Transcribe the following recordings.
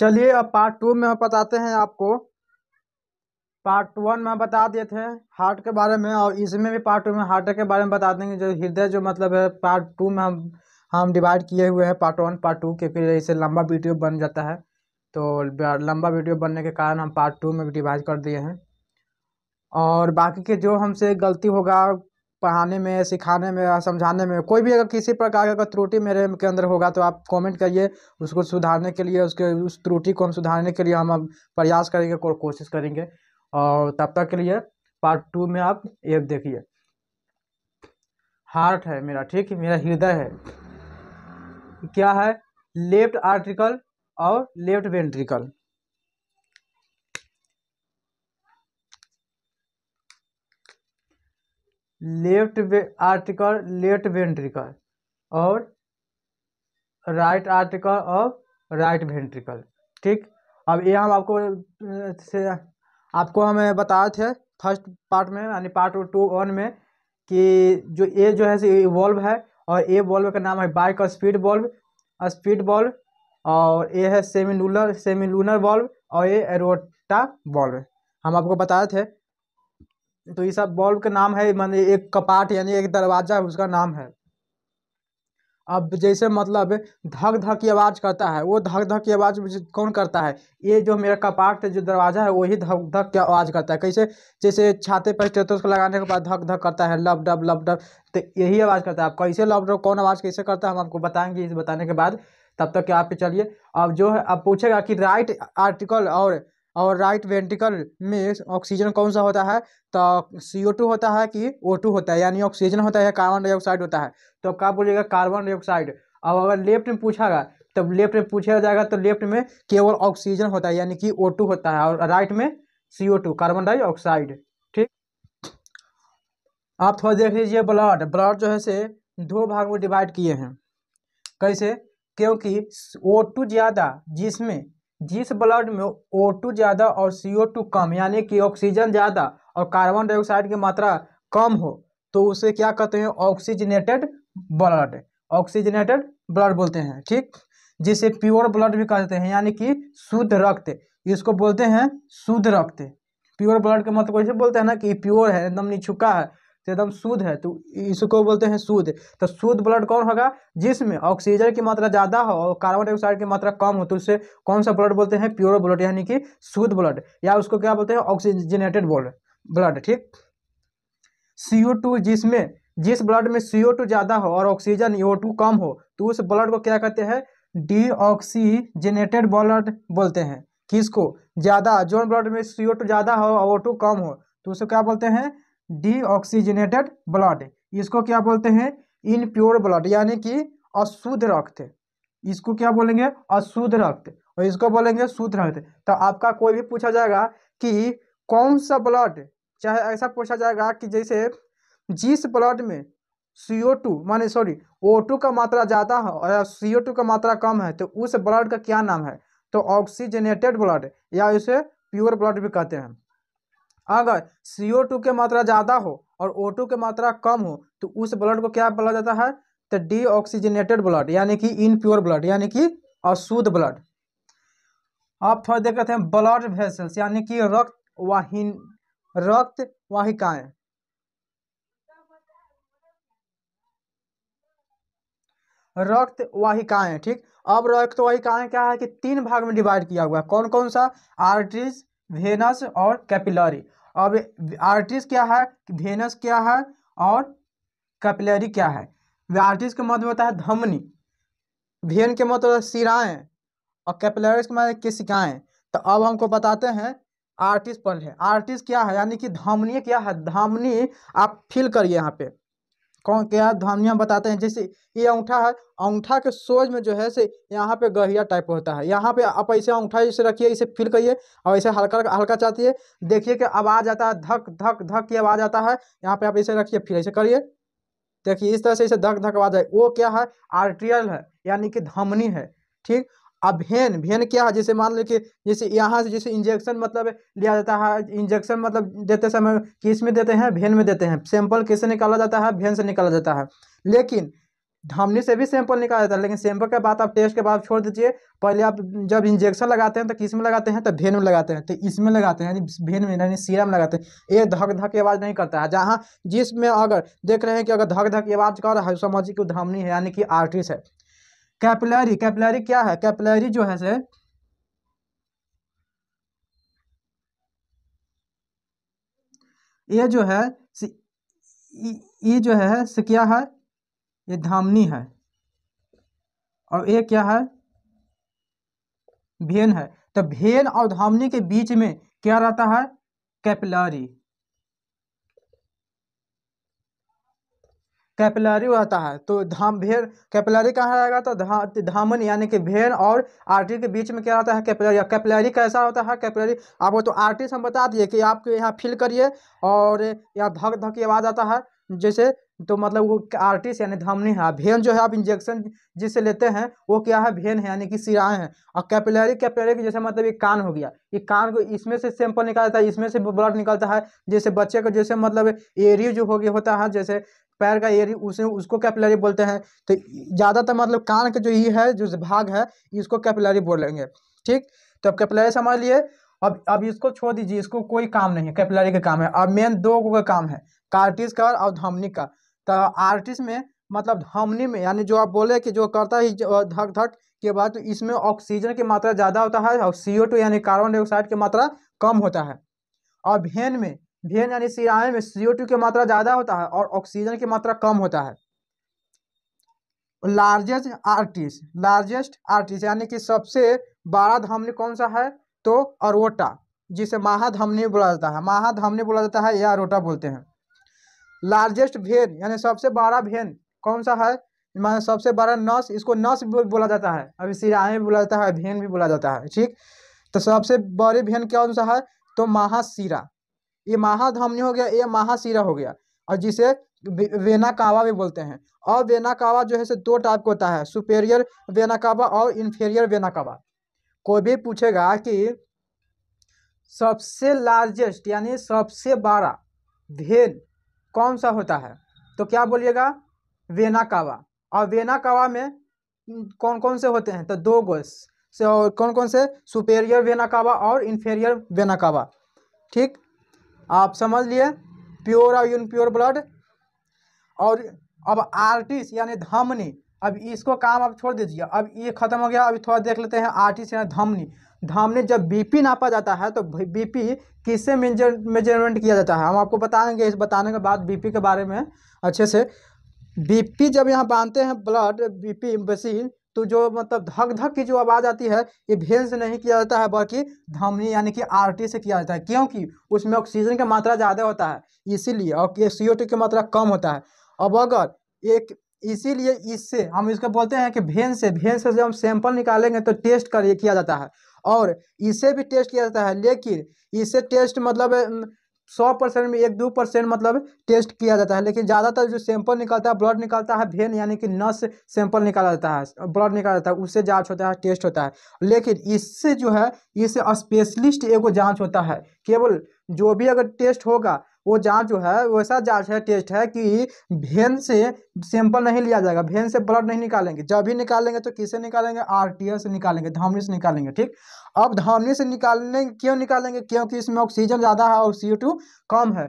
चलिए अब पार्ट 2 में हम बताते हैं आपको। पार्ट 1 में हम बता दिए थे हार्ट के बारे में, और इसमें भी पार्ट 2 में हार्ट के बारे में बता देंगे। जो हृदय जो मतलब है पार्ट 2 में हम डिवाइड किए हुए हैं पार्ट 1 पार्ट 2 के, फिर इसे लंबा वीडियो बन जाता है। तो लंबा वीडियो बनने के कारण हम पार्ट 2 में भी डिवाइड कर दिए हैं। और बाकी के जो हमसे गलती होगा पढ़ाने में, सिखाने में या समझाने में, कोई भी अगर किसी प्रकार का अगर त्रुटि मेरे के अंदर होगा तो आप कमेंट करिए। उसको सुधारने के लिए, उस त्रुटि को हम सुधारने के लिए हम अब प्रयास करेंगे, कोशिश करेंगे। और तब तक के लिए पार्ट 2 में आप ये देखिए। हार्ट है मेरा, ठीक है, मेरा हृदय है। क्या है? लेफ्ट आर्टिकल और left ventricle. Left article, left ventricle, और राइट आर्टिकल और राइट वेंट्रिकल। ठीक, अब ये हम आपको हमें बताए थे फर्स्ट पार्ट में, यानी पार्ट 1 में, कि जो ये जो है वॉल्व है, और ये वॉल्व का नाम है बाइक स्पीड वॉल्व, और ये है सेमिलूनर वॉल्व, और ये एरोटा वॉल्व हम आपको बताए थे। तो ये सब वॉल्व का नाम है, माने एक कपाट यानी एक दरवाजा है, उसका नाम है। अब जैसे मतलब धक धक की आवाज़ करता है, वो धक धक की आवाज़ कौन करता है? ये जो मेरा कपाट जो दरवाजा है वही धक धक की आवाज़ करता है। कैसे? जैसे छाते पर स्टेथोस्कोप लगाने के बाद धक धक करता है, लब डब लब डब, तो यही आवाज़ करता है। अब कैसे लब डब, कौन आवाज़ कैसे करता है, हम आपको बताएंगे इस बताने के बाद। तब तक क्या आप पे चलिए। अब जो है अब पूछेगा कि राइट आर्टिकल और राइट वेंट्रिकल में ऑक्सीजन कौन सा होता है? तो CO2 होता है कि O2 होता है, यानी ऑक्सीजन होता है या कार्बन डाइऑक्साइड होता है? तो क्या बोलिएगा? Carbon dioxide. अब अगर लेफ्ट में पूछागा, तब लेफ्ट में पूछा जाएगा तो लेफ्ट में केवल ऑक्सीजन होता है, यानी कि O2 होता है, और राइट में CO2 कार्बन डाइऑक्साइड। ठीक, आप थोड़ा देख लीजिए। ब्लड जो है से 2 भाग में डिवाइड किए हैं। कैसे? क्योंकि O2 ज़्यादा, जिस ब्लड में O2 ज़्यादा और CO2 कम, यानी कि ऑक्सीजन ज़्यादा और कार्बन डाइऑक्साइड की मात्रा कम हो, तो उसे क्या कहते हैं? ऑक्सीजनेटेड ब्लड बोलते हैं। ठीक, जिसे प्योर ब्लड भी कहते हैं, यानी कि शुद्ध रक्त, इसको बोलते हैं शुद्ध रक्त। प्योर ब्लड का मतलब कैसे बोलते हैं ना कि प्योर है, एकदम निछुका है, तो एकदम शुद्ध है, तो इसको बोलते हैं शुद्ध। तो शुद्ध ब्लड कौन होगा? जिसमें ऑक्सीजन की मात्रा ज़्यादा हो और कार्बन डाइऑक्साइड की मात्रा कम हो, तो उससे कौन सा ब्लड बोलते हैं? प्योर ब्लड, यानी कि शुद्ध ब्लड, या उसको क्या बोलते हैं? Oxygenated blood. ठीक, CO2 जिस ब्लड में CO2 ज़्यादा हो और ऑक्सीजन O2 कम हो, तो उस ब्लड को क्या कहते हैं? डीऑक्सीजनेटेड ब्लड बोलते हैं। किसको? ज़्यादा, जो ब्लड में CO2 ज़्यादा हो और O2 कम हो, तो उसे क्या बोलते हैं? Deoxygenated blood. इसको क्या बोलते हैं? इनप्योर ब्लड, यानी कि अशुद्ध रक्त। इसको क्या बोलेंगे? अशुद्ध रक्त। और इसको बोलेंगे शुद्ध रक्त। तो आपका कोई भी पूछा जाएगा कि कौन सा ब्लड, चाहे ऐसा पूछा जाएगा कि जैसे जिस ब्लड में CO2 माने सॉरी O2 का मात्रा ज़्यादा है और CO2 का मात्रा कम है, तो उस ब्लड का क्या नाम है? तो ऑक्सीजनेटेड ब्लड, या इसे प्योर ब्लड भी कहते हैं। अगर CO2 की मात्रा ज़्यादा हो और O2 की मात्रा कम हो, तो उस ब्लड को क्या बोला जाता है? तो डीऑक्सीजनेटेड ब्लड, यानी कि इनप्योर ब्लड, यानी कि अशुद्ध ब्लड। आप थोड़ा देख रहे हैं ब्लड वेसल्स, यानी कि रक्त वाहिकाएं। रक्त वाहिकाएं, ठीक। अब रक्त वाहिकाएं क्या है कि 3 भाग में डिवाइड किया हुआ है। कौन कौन सा? आर्टरीज, वेनस और कैपिलरी। अब आर्टरीज क्या है, वेनस क्या है, और कैपिलरी क्या है? आर्टरीज का मतलब होता है धमनी, वेन के मतलब शिराएं, और कैपिलरीज के मतलब केशिकाएं। तो अब हमको बताते हैं आर्टरीज पर है। आर्टरीज क्या है, यानी कि धमनी क्या है? धमनी आप फील करिए यहाँ पे। कौन क्या धमनियाँ बताते हैं? जैसे ये अंगूठा है, अंगूठा के सोज में जो है से यहाँ पे गहिया टाइप होता है। यहाँ पे आप ऐसे अंगूठा इसे रखिए, इसे फील करिए, और ऐसे हल्का हल्का चाहती देखिए कि आवाज़ आता है, धक धक धक की आवाज़ आता है। यहाँ पे आप इसे रखिए, फिर ऐसे करिए, देखिए इस तरह से इसे धक धक आवाज़ है। वो क्या है? आर्ट्रियल है, यानी कि धमनी है। ठीक, अब वेन क्या है? जैसे मान लो कि जैसे यहाँ से जैसे इंजेक्शन मतलब लिया जाता है, इंजेक्शन मतलब देते समय किस में देते हैं? वेन में देते हैं। सैंपल कैसे निकाला जाता है? वेन से निकाला जाता है। लेकिन धमनी से भी सैंपल निकाला जाता है, लेकिन सैंपल के बाद आप टेस्ट के बाद छोड़ दीजिए। पहले आप जब इंजेक्शन लगाते हैं तो किस में लगाते हैं, तो वेन में लगाते हैं, तो इसमें लगाते हैं, यानी वेन में यानी सीरम लगाते हैं। ये धक धक की आवाज़ नहीं करता है। जहाँ जिसमें अगर देख रहे हैं कि अगर धक धक की आवाज़ कर रहा है, समझिए कि धमनी है, यानी कि आर्टरीज है। कैपिलरी, कैपिलरी क्या है? कैपिलरी जो है से ये जो है ये जो है से क्या है, ये धमनी है, और ये क्या है, वेन है। तो वेन और धमनी के बीच में क्या रहता है, कैपिलरी, कैपिलरी रहता है। तो वेन कैपिलरी कहाँ रहेगा, तो धमनी यानी कि वेन और आर्टरी के बीच में क्या रहता है, कैपिलरी। कैपिलरी कैसा होता है कैपिलरी, आपको तो आर्टरी से हम बता दिए कि आपके यहाँ फील करिए और यहाँ धक धक की आवाज़ आता है जैसे, तो मतलब वो आर्टरी से यानी धमनी है। वेन जो है आप इंजेक्शन जिससे लेते हैं वो क्या है, वेन है, यानी कि शिराएं हैं। और कैपिलरी, कैपिलरी की जैसे मतलब ये कान हो गया, ये कान को इसमें से सैंपल निकालता है, इसमें से ब्लड निकलता है। जैसे बच्चे को जैसे मतलब एरी जो हो गया होता है, जैसे पैर का एरी, उसे उसको कैपिलरी बोलते हैं। तो ज़्यादातर मतलब कान का जो ये है जो भाग है इसको कैपिलरी बोलेंगे, ठीक। तो अब कैपिलरी समझ लिए। अब इसको छोड़ दीजिए, इसको कोई काम नहीं है, कैपिलरी का काम है। अब मेन दो का काम है, कार्टिस का और धमनी का। तो आर्टिस में मतलब धमनी में, यानी जो आप बोले कि जो करता है धक धक के बाद, तो इसमें ऑक्सीजन की मात्रा ज़्यादा होता है और CO2 यानी कार्बन डाइऑक्साइड की मात्रा कम होता है। और वेन में, वेन यानी शिराएं में CO2 की मात्रा ज़्यादा होता है और ऑक्सीजन की मात्रा कम होता है। लार्जेस्ट आर्टरीज, लार्जेस्ट आर्टरीज यानी कि सबसे बड़ा धमनी कौन सा है, तो अरोटा, जिसे महाधमनी बोला जाता है, महाधमनी बोला जाता है या अरोटा बोलते हैं। लार्जेस्ट वेन यानी सबसे बड़ा वेन कौन सा है, माने सबसे बड़ा नस, इसको नस भी बोला जाता है, अभी शिराएं भी बोला जाता है, वेन भी बोला जाता है, ठीक। तो सबसे बड़ी वेन कौन सा है, तो महाशिरा, ये महाधमनी हो गया, ये महाशिरा हो गया। और जिसे वेना कावा भी बोलते हैं। और वेना कावा जो है से दो टाइप का होता है, सुपेरियर वेना कावा और इन्फीरियर वेना कावा। कोई भी पूछेगा कि सबसे लार्जेस्ट यानी सबसे बड़ा वेन कौन सा होता है, तो क्या बोलिएगा, वेना कावा। और वेना कावा में कौन कौन से होते हैं, तो दो गोस से, और कौन कौन से, सुपेरियर वेना कावा और इन्फीरियर वेना कावा, ठीक। आप समझ लिए प्योर और इनप्योर ब्लड। और अब आर्टिस यानी धमनी, अब इसको काम आप छोड़ दीजिए, अब ये खत्म हो गया। अभी थोड़ा देख लेते हैं आर्टिस यानी धमनी। धमनी जब BP नापा जाता है तो BP किससे मेजरमेंट किया जाता है, हम आपको बताएंगे इस बताने के बाद BP के बारे में अच्छे से। BP जब यहाँ बांधते हैं ब्लड BP मशीन, तो जो मतलब धक धक की जो आवाज़ आती है ये वेन से नहीं किया जाता है बल्कि धमनी यानी कि आर्टरी से किया जाता है, क्योंकि उसमें ऑक्सीजन की मात्रा ज़्यादा होता है इसीलिए, और CO2 की मात्रा कम होता है। अब अगर एक इसीलिए इससे हम इसको बोलते हैं कि वेन से जब हम सैंपल निकालेंगे तो टेस्ट किया जाता है, और इसे भी टेस्ट किया जाता है, लेकिन इससे टेस्ट मतलब 100% में 1-2% मतलब टेस्ट किया जाता है। लेकिन ज़्यादातर जो सैंपल निकलता है, ब्लड निकलता है, वेन यानी कि नस सैंपल निकाला जाता है, ब्लड निकाला जाता है, उससे जांच होता है, टेस्ट होता है। लेकिन इससे जो है, इससे स्पेशलिस्ट एगो जांच होता है, केवल जो भी अगर टेस्ट होगा वो जांच जो है वैसा जांच है, टेस्ट है कि वेन से सैंपल नहीं लिया जाएगा, वेन से ब्लड नहीं निकालेंगे। जब भी निकालेंगे तो किससे निकालेंगे, आर्टरी से निकालेंगे, धमनी से निकालेंगे, ठीक। अब धमनी से निकालने क्यों निकालेंगे, क्योंकि इसमें ऑक्सीजन ज़्यादा है और CO2 कम है।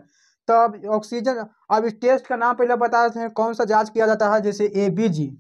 तो अब ऑक्सीजन, अब इस टेस्ट का नाम पहले बता देते हैं कौन सा जांच किया जाता है, जैसे ABG,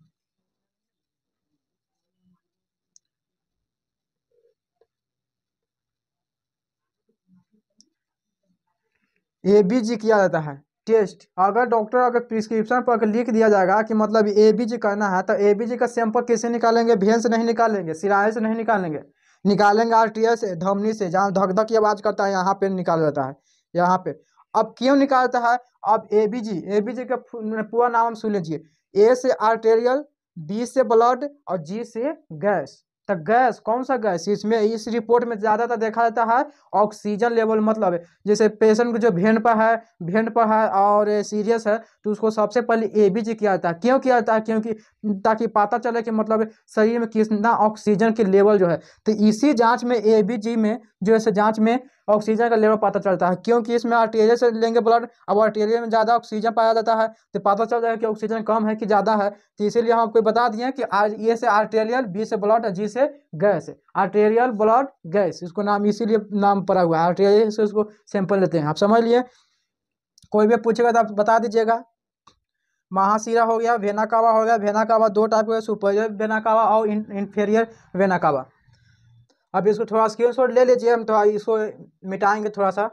ABG किया जाता है टेस्ट। अगर डॉक्टर अगर प्रिस्क्रिप्शन पर अगर लिख दिया जाएगा कि मतलब ABG करना है, तो ABG का सैंपल कैसे निकालेंगे, वेन से नहीं निकालेंगे, शिराएं से नहीं निकालेंगे, निकालेंगे आर्टरी से, धमनी से, जहाँ धक धक की आवाज़ करता है यहाँ पे निकाला जाता है, यहाँ पे। अब क्यों निकालता है, अब ABG का पूरा नाम हम सुन लीजिए। A से आर्टेरियल, B से ब्लड और G से गैस। तो गैस, कौन सा गैस, इसमें इस रिपोर्ट में ज़्यादातर देखा जाता है ऑक्सीजन लेवल, मतलब जैसे पेशेंट को जो भेंट पर है और सीरियस है, तो उसको सबसे पहले ABG किया जाता है। क्यों किया जाता है, क्योंकि ताकि पता चले कि मतलब शरीर में कितना ऑक्सीजन के लेवल जो है। तो इसी जांच में ABG में जो है जांच में ऑक्सीजन का लेवल पता चलता है, क्योंकि इसमें आर्टेरियल से लेंगे ब्लड, अब आर्टेरियल में ज़्यादा ऑक्सीजन पाया जाता है तो पता चल जाएगा कि ऑक्सीजन कम है कि ज़्यादा है। तो इसीलिए हम आपको बता दिए कि ए से आर्टेरियल, बी से ब्लड, जी से गैस। आर्टेरियल ब्लड गैस, इसको नाम इसीलिए नाम पड़ा हुआ है आर्टेरियल से, उसको सैंपल लेते हैं। आप समझ लिए। कोई भी पूछेगा तो आप बता दीजिएगा। महाशिरा हो गया, वेना कावा हो गया। वेना कावा दो टाइप का, सुपीरियर वेना कावा और इंफीरियर वेना कावा। अब इसको थोड़ा स्क्रीनशॉट ले लीजिए, हम थोड़ा इसको मिटाएंगे थोड़ा सा।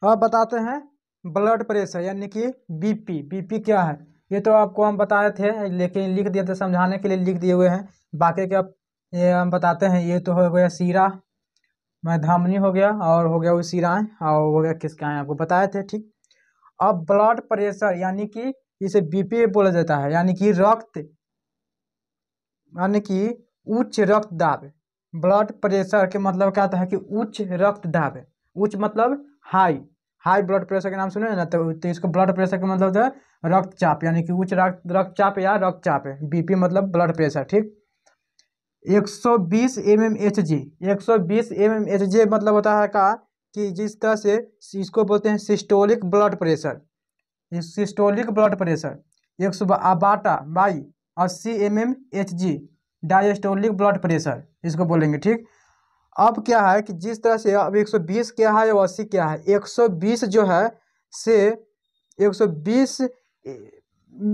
अब बताते हैं ब्लड प्रेशर यानी कि बीपी। बीपी क्या है ये तो आपको हम बताए थे, लेकिन लिख दिए थे समझाने के लिए, लिख दिए हुए हैं। बाकी के अब ये हम बताते हैं। ये तो हो गया सीरा, मैं धमनी हो गया, और हो गया वो सिराएं, और हो गया किसकाएं, आपको बताए थे। ठीक। अब ब्लड प्रेशर यानी कि इसे बीपी बोला जाता है, यानी कि रक्त, यानी कि उच्च रक्तदाब। ब्लड प्रेशर के मतलब क्या होता है कि उच्च रक्तदाब। उच्च मतलब हाई, हाई ब्लड प्रेशर के नाम सुने ना, तो इसको ब्लड प्रेशर का मतलब होता है रक्तचाप, यानी कि उच्च रक्तचाप या रक्तचाप है। बीपी मतलब ब्लड प्रेशर। ठीक। 120 mmHg, 120 mmHg मतलब होता है का कि जिस तरह से इसको बोलते हैं systolic blood pressure. Systolic blood pressure 180 mmHg, diastolic blood pressure इसको बोलेंगे। ठीक। अब क्या है कि जिस तरह से अब 120 क्या है और 80 क्या है। 120 जो है से 120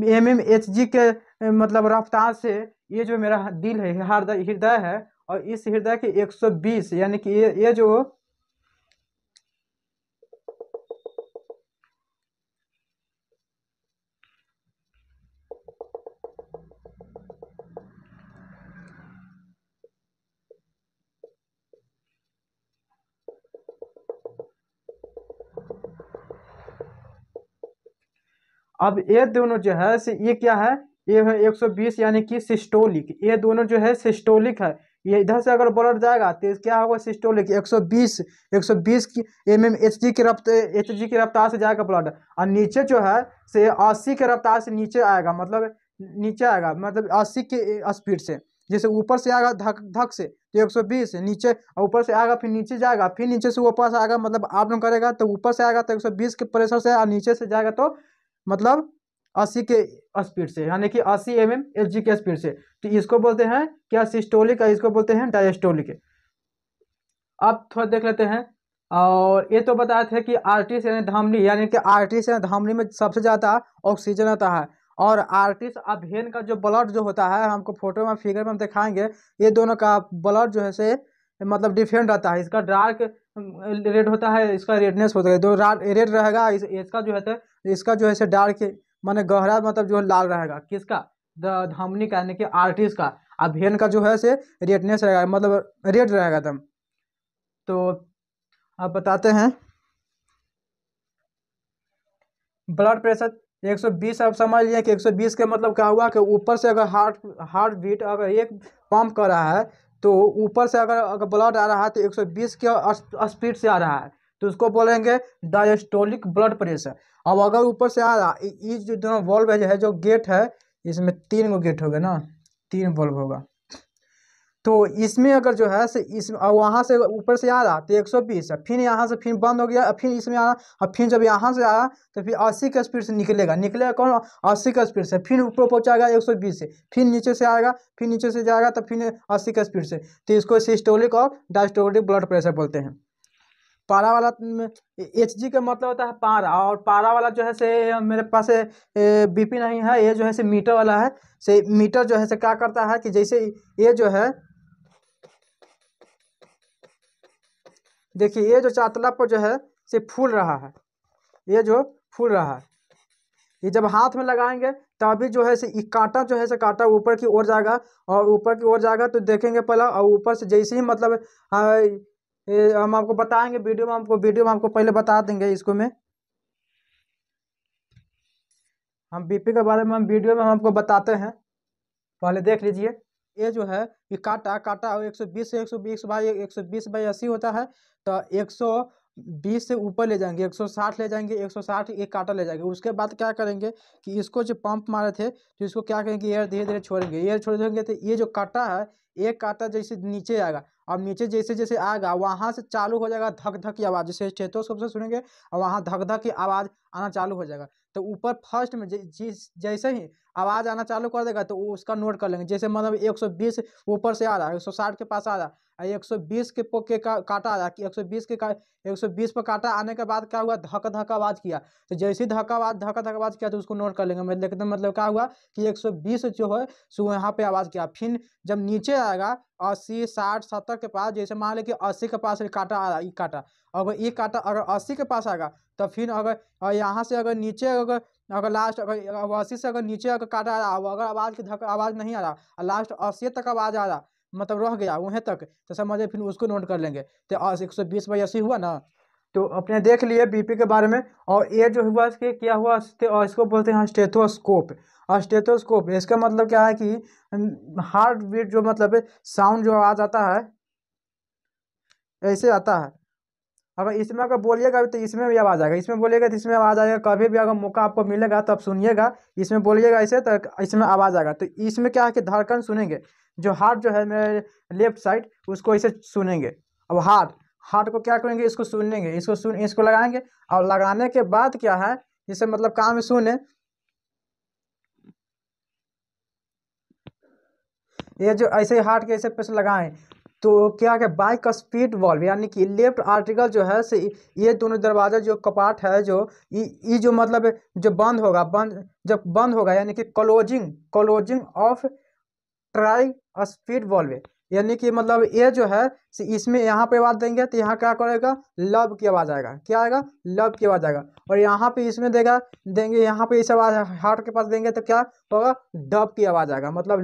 mmHg के मतलब रफ्तार से ये जो मेरा दिल है, हृदय है, और इस हृदय के 120 यानी कि ये जो अब ये दोनों जो है से ये क्या है, ये है 120 यानी कि सिस्टोलिक। ये दोनों जो है सिस्टोलिक है। ये इधर से अगर ब्लड जाएगा तो क्या होगा, सिस्टोलिक 120 की mmHg की रफ्तार से जाएगा ब्लड, और नीचे जो है से 80 के रफ्तार से नीचे आएगा, मतलब नीचे आएगा मतलब 80 के स्पीड से। जैसे ऊपर से आएगा धक धक से तो 120 नीचे, और ऊपर से आएगा फिर नीचे जाएगा, फिर नीचे से ऊपर से आएगा, मतलब आप लोग करेगा तो ऊपर से आएगा तो 120 के प्रेशर से, और नीचे से जाएगा तो मतलब 80 के स्पीड से, यानी कि 80 mmHg के स्पीड से। तो इसको बोलते हैं क्या, सिस्टोलिक, इसको बोलते हैं डायस्टोलिक। अब थोड़ा देख लेते हैं। और ये तो बताए थे कि आर्टिस यानी धमनी, यानी कि आर्टिस यानी धमनी में सबसे ज़्यादा ऑक्सीजन आता है। और आर्टिस अभेन का जो ब्लड जो होता है, हमको फोटो में फिगर में हम दिखाएंगे, ये दोनों का ब्लड जो है से मतलब डिफरेंट रहता है। इसका डार्क रेड होता है, इसका रेडनेस होता है, दो रेड रहेगा। इसका जो है तो इसका जो है से डार्क माने गहरा मतलब जो है लाल रहेगा। किसका, धमनी का यानी कि आर्टिस का। अभेन का जो है से रेडनेस रहेगा, मतलब रेड रहेगा एकदम। तो आप बताते हैं ब्लड प्रेशर 120। आप समझ लिए कि 120 का मतलब क्या हुआ कि ऊपर से अगर हार्ट बीट अगर एक पंप कर रहा है, तो ऊपर से अगर ब्लड आ रहा है तो 120 के स्पीड से आ रहा है, तो उसको बोलेंगे डायस्टोलिक ब्लड प्रेशर। अब अगर ऊपर से आ रहा, ये जो दोनों वॉल्व है जो गेट है, इसमें 3 गो गेट होगा ना, 3 वॉल्व होगा। तो इसमें अगर जो है से इस वहाँ से ऊपर से आ रहा तो 120, फिर यहाँ से फिर बंद हो गया, फिर इसमें आया, और फिर जब यहाँ से आया तो फिर 80 का स्पीड से निकलेगा कौन, 80 का स्पीड से, फिर ऊपर पहुँचाएगा 120 से, फिर नीचे से आएगा, फिर नीचे से जाएगा तो फिर 80 का स्पीड से। तो इसको सिस्टोलिक और डायस्टोलिक ब्लड प्रेशर बोलते हैं। पारा वाला HG का मतलब होता है पारा, और पारा वाला जो है से मेरे पास बीपी नहीं है, ये जो है से मीटर वाला है। से मीटर जो है से क्या करता है कि जैसे ये जो है, देखिए ये जो चातला पर जो है से फूल रहा है, ये जो फूल रहा है, ये जब हाथ में लगाएंगे तभी जो है से कांटा जो है से कांटा ऊपर की ओर जाएगा, और ऊपर की ओर जाएगा तो देखेंगे पहला, और ऊपर से जैसे ही मतलब हम आपको बताएंगे वीडियो में आपको पहले बता देंगे इसको में, हम बीपी के बारे में हम वीडियो में हम आपको बताते हैं, पहले देख लीजिए। ये जो है ये काटा 120 से 120 बाई 120 बाई 80 होता है, तो 120 से ऊपर ले जाएंगे, 160 ले जाएंगे, 160 एक काटा ले जाएंगे। उसके बाद क्या करेंगे कि इसको जो पंप मारे थे तो इसको क्या करेंगे, एयर धीरे धीरे छोड़ेंगे। एयर छोड़ देंगे तो ये जो काटा है, एक काटा जैसे नीचे आएगा, और नीचे जैसे जैसे आएगा वहां से चालू हो जाएगा धक धक की आवाज़, जैसे स्टेथोस्कोप से सुनेंगे और वहाँ धक धक की आवाज़ आना चालू हो जाएगा। तो ऊपर फर्स्ट में जैसे ही आवाज़ आना चालू कर देगा तो वो उसका नोट कर लेंगे। जैसे मतलब 120 ऊपर से आ रहा है, 160 के पास आ रहा है, 120 के काटा आ रहा है कि 120 पर काटा आने के बाद क्या हुआ, धक धक आवाज़ किया। तो जैसे ही धक धक आवाज़ किया तो उसको नोट कर लेंगे। मतलब क्या हुआ कि 120 जो है सो यहाँ पे आवाज़ किया। फिर जब नीचे आएगा 80 60 70 के पास, जैसे मान ले कि 80 के पास काटा आ रहा है, काटा अगर ये काटा अगर 80 के पास आएगा तो फिर अगर यहाँ से अगर नीचे अगर लास्ट अगर 80 से अगर नीचे अगर काटा आ रहा, अगर आवाज़ की धक आवाज़ नहीं आ रहा, लास्ट 80 तक आवाज़ आ रहा, मतलब रह गया वहीं तक, तो समझिए फिर उसको नोट कर लेंगे। तो 120/80 हुआ ना। तो अपने देख लिए बीपी के बारे में। और ये जो हुआ इसके क्या हुआ, और इसको बोलते हैं स्टेथोस्कोप। और स्टेथोस्कोप इसका मतलब क्या है कि हार्ट बीट जो मतलब साउंड जो आवाज़ आता है ऐसे आता है। अगर इसमें अगर बोलिएगा तो इसमें भी आवाज़ आएगा, इसमें बोलिएगा तो इसमें आवाज़ आएगा। कभी भी अगर मौका आपको मिलेगा तो आप सुनिएगा, इसमें बोलिएगा ऐसे तो इसमें आवाज़ आएगा। तो इसमें क्या है कि धड़कन सुनेंगे, जो हार्ट जो है मेरे लेफ्ट साइड उसको ऐसे सुनेंगे। अब हार्ट को क्या करेंगे, इसको सुनेंगे, इसको लगाएंगे। और लगाने के बाद क्या है, जिससे मतलब काम में सुने, ये जो ऐसे हार्ट के ऐसे पैसे लगाएं तो क्या क्या बाइक स्पीड वॉल्व यानी कि लेफ्ट आर्टिकल जो है से ये दोनों दरवाजा जो कपाट है जो ये जो मतलब जो जब बंद होगा यानी कि closing of try speed valve, यानी कि मतलब ये जो है इसमें यहाँ पे आवाज़ देंगे तो यहाँ क्या करेगा, लब की आवाज़ आएगा। क्या आएगा, लब की आवाज़ आएगा। और यहाँ पे इसमें देंगे यहाँ पे इस आवाज़ हार्ट के पास देंगे तो क्या होगा, डब की आवाज़ आएगा। मतलब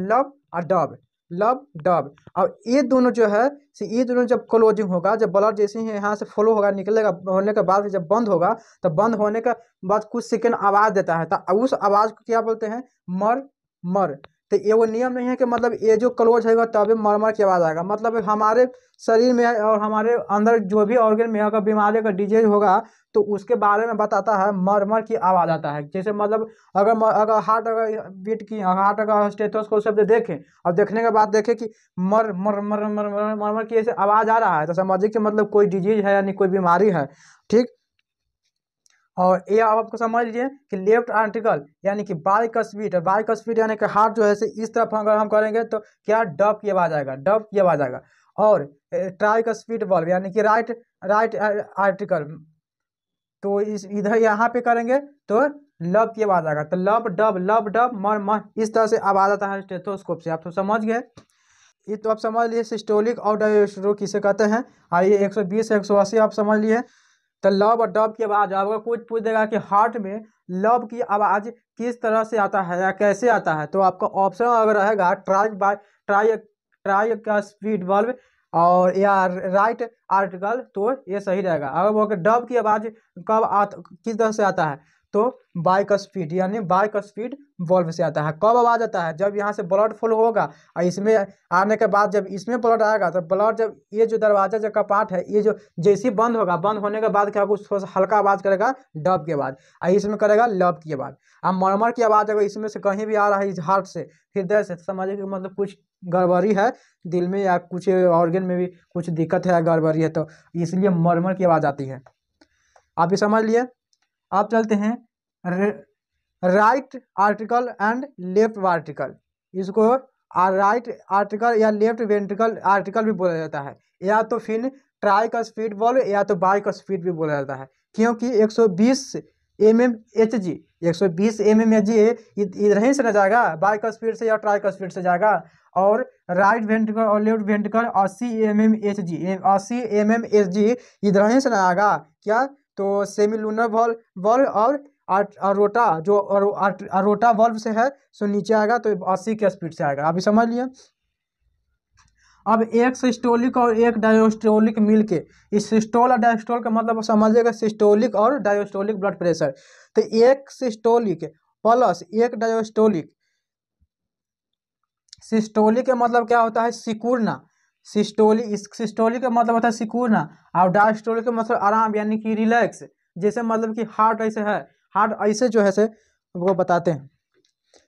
लब डब। और ये दोनों जो है ये दोनों जब क्लोजिंग होगा, जब ब्लड जैसे ही यहाँ से फ्लो होगा निकलेगा, होने के बाद जब बंद होगा तो बंद होने के बाद कुछ सेकंड आवाज़ देता है, तो उस आवाज़ को क्या बोलते हैं, मर। तो ये वो नियम नहीं है कि मतलब ये जो क्लोज होगा तभी मर की आवाज़ आएगा। मतलब हमारे शरीर में और हमारे अंदर जो भी ऑर्गन में अगर बीमारी का डिजीज होगा तो उसके बारे में बताता है, मर की आवाज़ आता है। जैसे मतलब अगर हार्ट अगर बीट की, हार्ट अगर स्टेथोस्कोप शब्द देखें और देखने के बाद देखें कि मर की ऐसे आवाज़ आ रहा है तो समझिए कि मतलब कोई डिजीज है यानी कोई बीमारी है। ठीक। और ये आपको समझ लीजिए कि लेफ्ट आर्टिकल यानी कि बाइक स्पीड यानी कि हार्ट जो है इस तरफ अगर हम करेंगे तो क्या डब की आवाज़ आएगा। और ट्राई का स्पीड वॉल्व यानी कि राइट आर्टिकल तो इधर यहाँ पे करेंगे तो लब की आवाज़ आएगा। तो लब डब मर इस तरह से आवाज़ आता है स्टेथोस्कोप से। आप तो समझ गए। ये तो आप समझ लिए सिस्टोलिक और डायस्टोलिक किसे कहते हैं। आइए 120 180 आप समझ लिए। तो लब और डब की आवाज़ आपका कुछ पूछ देगा कि हार्ट में लब की आवाज़ किस तरह से आता है या कैसे आता है, तो आपका ऑप्शन अगर रहेगा ट्राई का स्पीड वॉल्व और या राइट आर्टिकल तो ये सही रहेगा। अगर वो डब की आवाज़ किस तरह से आता है तो बाइक स्पीड यानी बाइक स्पीड वॉल्व से आता है। कब आवाज़ आता है, जब यहाँ से ब्लड फ्लो होगा और इसमें आने के बाद जब इसमें ब्लड आएगा तो ब्लड जब ये जो दरवाजा जो कपाट है ये जो जैसे बंद होगा, बंद होने के बाद क्या होगा, थोड़ा सा हल्का आवाज़ करेगा डब की आवाज़, और इसमें करेगा लब की आवाज़। अब मरमर की आवाज़ अगर इसमें से कहीं भी आ रहा है इस हार्ट से हृदय से, समझिए कि मतलब कुछ गड़बड़ी है दिल में या कुछ ऑर्गन में भी कुछ दिक्कत है या गड़बड़ी है, तो इसलिए मरमर की आवाज़ आती है। आप ये समझ लिए। आप चलते हैं right article and left article. इसको राइट आर्टिकल या लेफ्ट वेंट्रिकल आर्टिकल भी बोला जाता है, या तो फिर ट्राई का स्पीड वॉल्व या तो बाई का स्पीड भी बोला जाता है, क्योंकि 120 mmHg 120 mmHg इधर ही से न जाएगा, बाई का स्पीड से या ट्राई का स्पीड से जाएगा। और राइट वेंट्रिकल और लेफ्ट वेंट्रिकल 80 mmHg इधर ही से न आएगा। क्या, तो सेमिलुनर वॉल्व और रोटा वॉल्व से है सो नीचे आएगा तो 80 के स्पीड से आएगा। अभी समझ लिए। अब एक सिस्टोलिक और एक डायस्टोलिक मिलके, इस सिस्टोल और डायस्टोल का मतलब समझिएगा सिस्टोलिक और डायस्टोलिक ब्लड प्रेशर। तो एक सिस्टोलिक प्लस एक डायस्टोलिक, सिस्टोलिक का मतलब क्या होता है, सिकुड़ना। सिस्टोली, इस सिस्टोली का मतलब होता है सिकुड़ना, और डायस्टोली का मतलब आराम यानी कि रिलैक्स। जैसे मतलब कि हार्ट ऐसे है, हार्ट ऐसे जो है से वो बताते हैं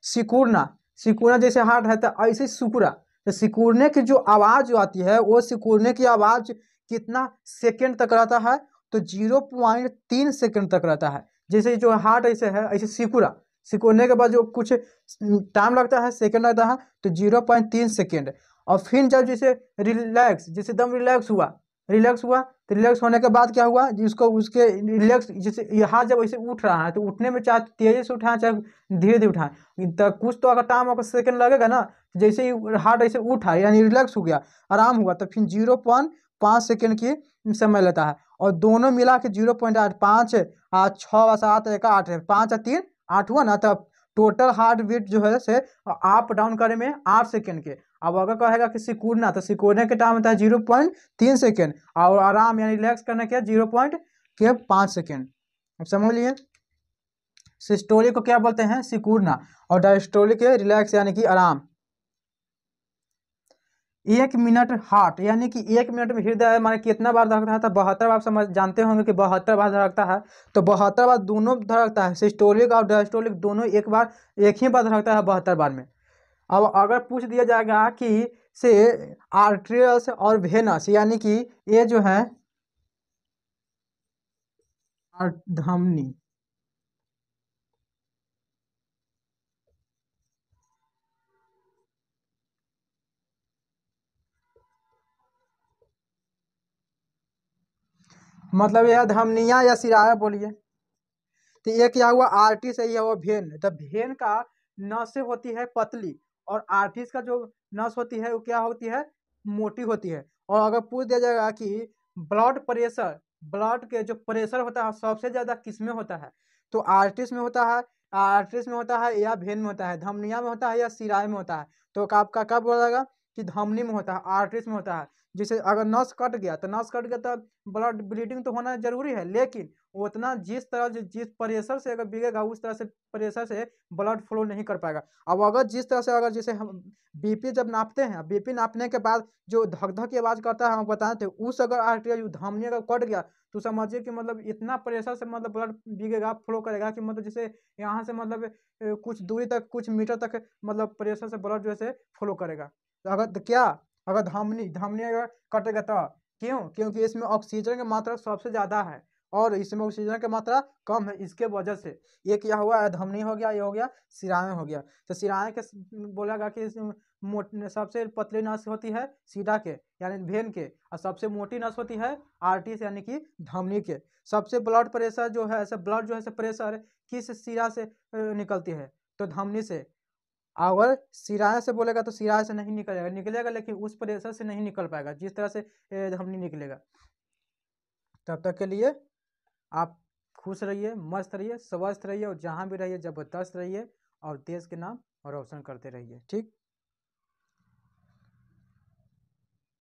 सिकुड़ना, सिकुड़ना जैसे हार्ट है तो ऐसे सिकुड़ा। तो सिकुड़ने की जो आवाज़ जो आती है वो सिकुड़ने की आवाज़ कितना सेकंड तक रहता है, तो 0.3 सेकंड तक रहता है। जैसे जो हार्ट ऐसे है ऐसे सिकुड़ा, सिकुड़ने के बाद जो कुछ टाइम लगता है, सेकंड लगता है, तो 0.3 सेकंड। और फिर जब जैसे रिलैक्स, जैसे एकदम रिलैक्स हुआ, रिलैक्स हुआ, तो रिलैक्स होने के बाद क्या हुआ, जिसको उसके रिलैक्स जैसे यहाँ जब ऐसे उठ रहा है तो उठने में चाहे तेजी से उठाएं चाहे धीरे धीरे उठाएं, तो कुछ तो अगर टाइम अगर सेकंड लगेगा ना। जैसे ही हार्ट ऐसे उठा यानी रिलैक्स हो गया, आराम हुआ, तो फिर 0.5 सेकंड की समय लेता है। और दोनों मिला के 0.8, 5 8 6 7 1 8 है, 5 और 3 8 हुआ ना, तब टोटल हार्ट बीट जो है से अप डाउन करे में 8 सेकंड के। अब अगर कहेगा कि सिकुड़ना, तो सिकुड़ने के टाइम होता है 0.3 सेकंड, और आराम यानी रिलैक्स करने के 0.5 सेकंड। अब समझ लिए, सिस्टोलिक को क्या बोलते हैं, सिकुड़ना, और डायस्टोलिक रिलैक्स यानी कि आराम। 1 मिनट हार्ट यानी कि 1 मिनट में हृदय माने कितना बार धड़कता है, तो 72 बार। समझ जानते होंगे कि 72 बार धड़कता है, तो 72 बार दोनों धड़कता है, सिस्टोलिक और डायस्टोलिक दोनों एक ही बार धड़कता है 72 बार में। अब अगर पूछ दिया जाएगा कि से आर्टेरियल्स और वेनस यानी कि ये जो है धमनी, मतलब यह धमनियाँ या सिराएं बोलिए। तो ये क्या हुआ, आर्टिस है, ये हुआ भेन। तो भेन का नसें होती है पतली, और आर्टिस का जो नस होती है वो क्या होती है, मोटी होती है। और अगर पूछ दिया जाएगा कि ब्लड प्रेशर, ब्लड के जो प्रेशर होता है सबसे ज्यादा किस में होता है, तो आर्टिस में होता है, आर्टिस में होता है या भेन में होता है, धमनिया में होता है या सिराए में होता है। तो आपका कब बोला जाएगा कि धमनी में होता है, आर्टिस में होता है। जैसे अगर नस कट गया तो नस कट गया तो ब्लड ब्लीडिंग तो होना जरूरी है, लेकिन उतना जिस तरह से जिस प्रेशर से अगर बिगेगा उस तरह से प्रेशर से ब्लड फ्लो नहीं कर पाएगा। अब अगर जिस तरह से अगर जैसे हम बीपी जब नापते हैं, बीपी नापने के बाद जो धक धक की आवाज करता है हम बताए थे, उस अगर आर्टरी धमनी अगर कट गया तो समझिए कि मतलब इतना प्रेशर से मतलब ब्लड बिगेगा, फ्लो करेगा कि मतलब जैसे यहाँ से मतलब कुछ दूरी तक, कुछ मीटर तक मतलब प्रेशर से ब्लड जो है फ्लो करेगा। तो अगर तो क्या, अगर धमनी धमनी अगर कटेगा तो क्यों, क्योंकि इसमें ऑक्सीजन की मात्रा सबसे ज्यादा है और इसमें ऑक्सीजन की मात्रा कम है, इसके वजह से ये क्या हुआ, धमनी हो गया, ये हो गया सिराएं हो गया। तो सिराएं के बोलेगा कि सबसे पतली नस होती है सीधा के यानी भेन के, और सबसे मोटी नस होती है आर्टिस यानी कि धमनी के। सबसे ब्लड प्रेशर जो है, ब्लड जो है प्रेशर किस सिरा से निकलती है, तो धमनी से। अगर सिराए से बोलेगा तो सिराए से नहीं निकलेगा, निकलेगा लेकिन उस प्रेशर से नहीं निकल पाएगा जिस तरह से धमनी निकलेगा। तब तक के लिए आप खुश रहिए, मस्त रहिए, स्वस्थ रहिए, और जहाँ भी रहिए जबरदस्त रहिए, और देश के नाम रोशन करते रहिए। ठीक।